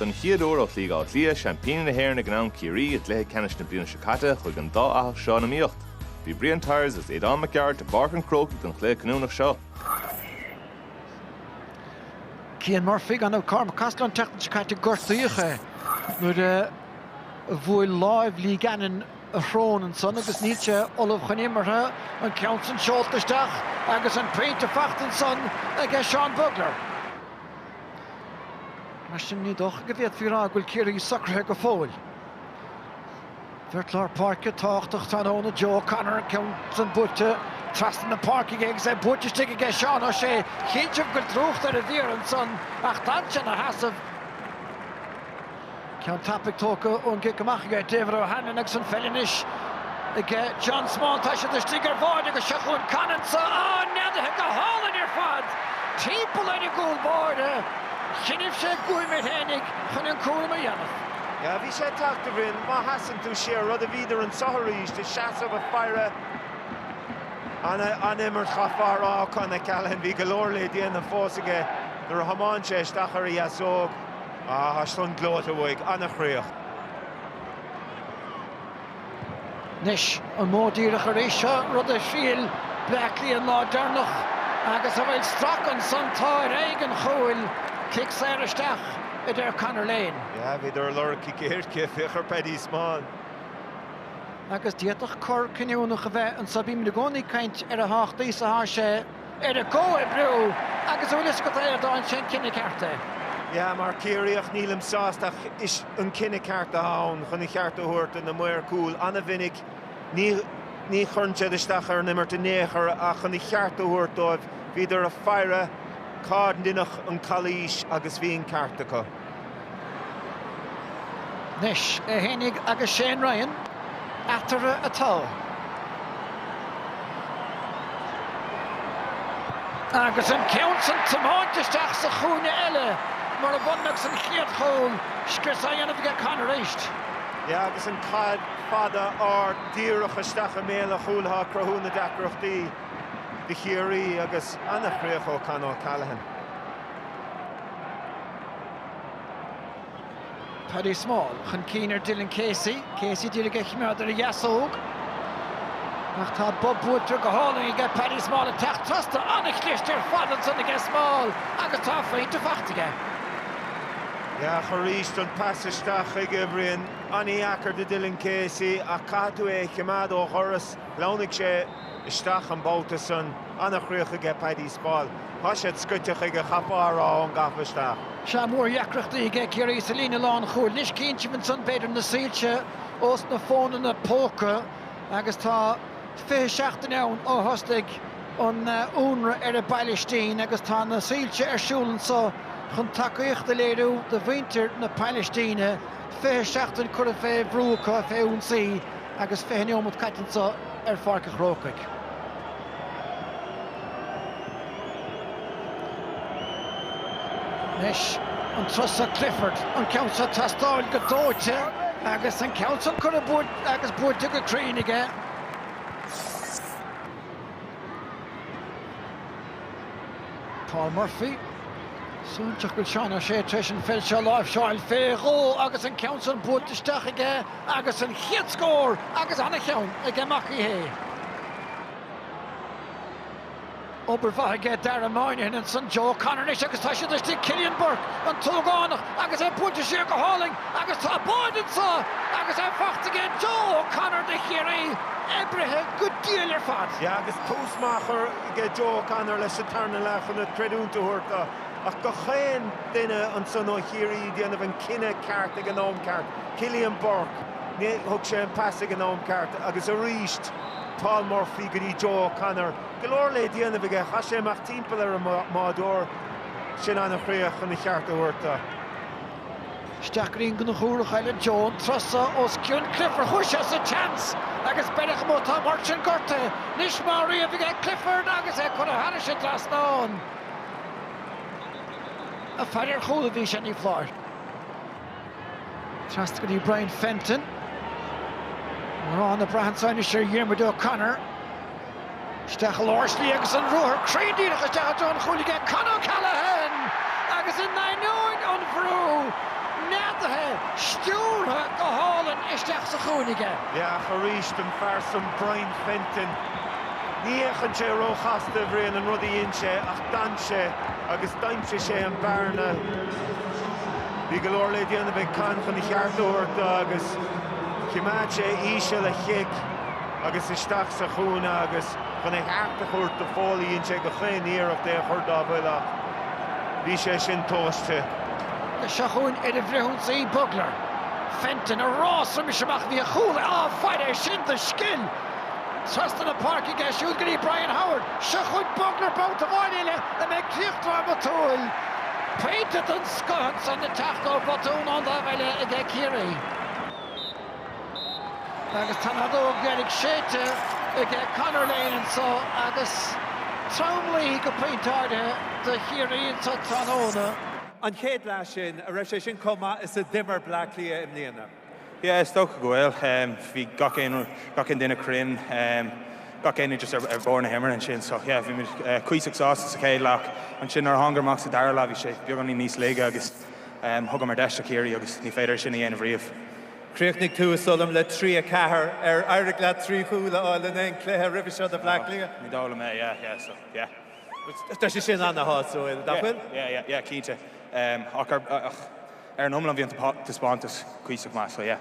don chiadúr ó Peile Allianz champagne na hair na gnán Ciarraí at léthe canis na bliana sicata chuig an dá a seán na míocht. Bhí brion tires is Éadán McGeart a barc an croc don chlé canúnach seo. Cian Murphy gan ó Cormac Castle teachtain sicata gortaíocha nuair a bhfuil live lí ganan a thrón an son agus níte Olaf Chanimartha an Council Seoltaisteach agus an Painte Fachtan son agus Sean Bugler. Mar sin ní doch go bhéad fírá ghfuil Ciarraí sacrthe go fóil. Vertlar Parke táchtach tan óna Joe Connor Council Bute trastan na Parke ag sé Bute stig ag Sean ó sé chéinteamh go trúcht ar a bhír an son ach tanse na hasamh. Count Tapig tóca ón gic amach ag David O'Hanlon agus an fellinis ag John Small tá sé de stigar bháid agus seachún canan sa neadthe go hálan ar fad. Timpeall in a gúil báide chinibh sé gúimid hénig chun an cúil a dhéanamh. Ja, bhí sé teachta bhrín má hasan tú sé rud a bhíidir an Ciarraí de seasamh a fire an immer chafárá chuna Callahan bhí go leor le déanamh fósaige nar hamáin sé Ciarraí a sóg slún glóta bhuaig anna chríoch. Nis an módíireach a rééis seo rud a síl Blackley an lá darnach agus a bhfuil strach an Seinnteoir ag an chúil cic séiristeach idir Conor Lane. Ja, bhíidir lorcaí céirce fichar pedí smáin. Agus diaach cur ciniúnach a bheith an sabím na gcónaí caint ar a háchtaí sa sé ar a cóid brú agus bhfuil is go ar dáin sin cinenne cearta. Ja, mar Ciarraíoch nílam sástach is an cinenne cearta hán chun i chearta thuirta na muir cúil anna vinnig ní churnte isteach ar nimmer te néchar a chun i chearta thuirtáibh bhíidir a fire cád dinach an chalís agus bhíon cearta go. Nis a hénig agus Shane Ryan atara atá. Agus an Council tamáinteteach sa chúna eile mar a bhunnach san chiad chól scris a dhéanamh go Conor éist. Ja, agus an cad fada ar díreach isteach a méle chúltha crothúna deacrachtaí de Ciarraí agus anna chríoch ó Conor Callahan. Paddy Small chun cínar Dylan Casey díla go chimead ar a dheasóg. Ach tá Bob Woodter go hálaí go Paddy Small a teach trasta anna chlistear fadan san ige Small agus tá Feinte Fachtaige. Ja, choríist an pasisteach ag bhríon aní achar de Dylan Casey a catú é chimead ó choras lánaigh sé isteach an bóta san anna chríoch ag Paddy Small. Tá sé scuiteach ag a chapárá an gafasteach. Se mór dheacrachtaí ag Ciarraí sa lína lán chúil nis cínteamh san beidir na sílte os na fóna na póca agus tá 27 ann ó thostaigh an únra ar a Bailístein agus tá na sílte ar siúlan sa chun takeíochta léirú de bhaintear na Bailísteine 27 chur a bheith bhrúcha féún sí agus féneomad caiitinsa ar farcach rócaig. Nis an trosa Clifford an Council tastáil go dóite agus an Council chur a búid agus búirte go críonaige. Paul Murphy súnteach go seán a sé treis an fell seo láimh seáil féró agus an Council búirteisteach aige agus an chiad scór agus anna cheann ag amachí hé. Oberfach ag Dara Moynihan and son Joe Connor nis agus tá siad istí Cillian Burke an tógánach agus é puinte siar go háling agus tá báidan sa agus é Fachtaige Joe Connor de Ciarraí ebrithe go díal ar fad. Ja, agus túsmachar ag Joe Connor leis sa tarna lechan na treúnta thuirta ach go chéin duine an son ó Ciarraí déanamh an cinenne ceart ag an óm ceart. Cillian Burke thug sé an pass ag an óm ceart agus a ríist Paul Murphy go dtí Joe Connor. Go leor le déanamh aige cha sé amach timpeall ar a mádór sin anna chríoch chun i chearta thuirta. Steachraíonn go na chúrach eile Joe trosa os ciún Clifford chuise sa chance agus beidech mó tá mar sin gorta nis má riamh aige Clifford agus é chun a hana sé trasnáin. A feidir chúla bhí sin í phláir. Trasta go dtí Brian Fenton. Rá na brahansáine sé Diarmuid O'Connor. Stachel Orsley agus an ruair creidíach isteach John chuúlaige Conor Callahan agus in 9-9 an bhrú isteach sa chúnige. Ja, choríist an fearsam Brian Fenton. Níochan sé róchasta bhríon an rudí inse ach dan sé agus daimse sé an bearna. Bhí go leor le déanamh ag canchan i cheartúirt agus chiimead sé íse le chiic agus isteach sa chúna agus chun é cheartta chuirt do fálaíonn sé go chéin íireach dé chuirdá bhile. Bhí sé sin tóiste. The Shahun in a Vrehunzi Bugler. Fenton a Ross from Shamach via Khul. Ah, fighter shin the skin. Trust in the park again. Shoot Gary Brian Howard. Shahun Bugler both of Oilile. The McCliff Dramatul. Painted and Scots on the Tachto Batoon on the Valley again Ciarraí. Agus Tanado Gaelic Shete again Connor Lane and so Agus Traumley go paintarde the Ciarraí and Tanona. An chéad lá sin, a raibh sé sin cuma is a dimmer Peile Allianz im líana. Yeah, it's toch gohfuil. Bhí gacéin duine crin, gacéin just born a hammer and sin, so yeah, bhí cuiseach sás sa chéad lách, an sin ar hangarmach sa dar lá bhí sé beag an níos léige agus thugam mar deiste Ciarraí agus ní féidir sin í dhéanamh riamh. Creachtnig tú solam le 3 cahar Áire le 3 chúla áil in ein cléthe ribh seo de Peile Allianz. Ní dála mé, yeah, so yeah. Tá sé sin anna háúil, dachfuil? Yeah, cínte. Ar an omlan bhíon tá spántas cuiseach más, so yeah.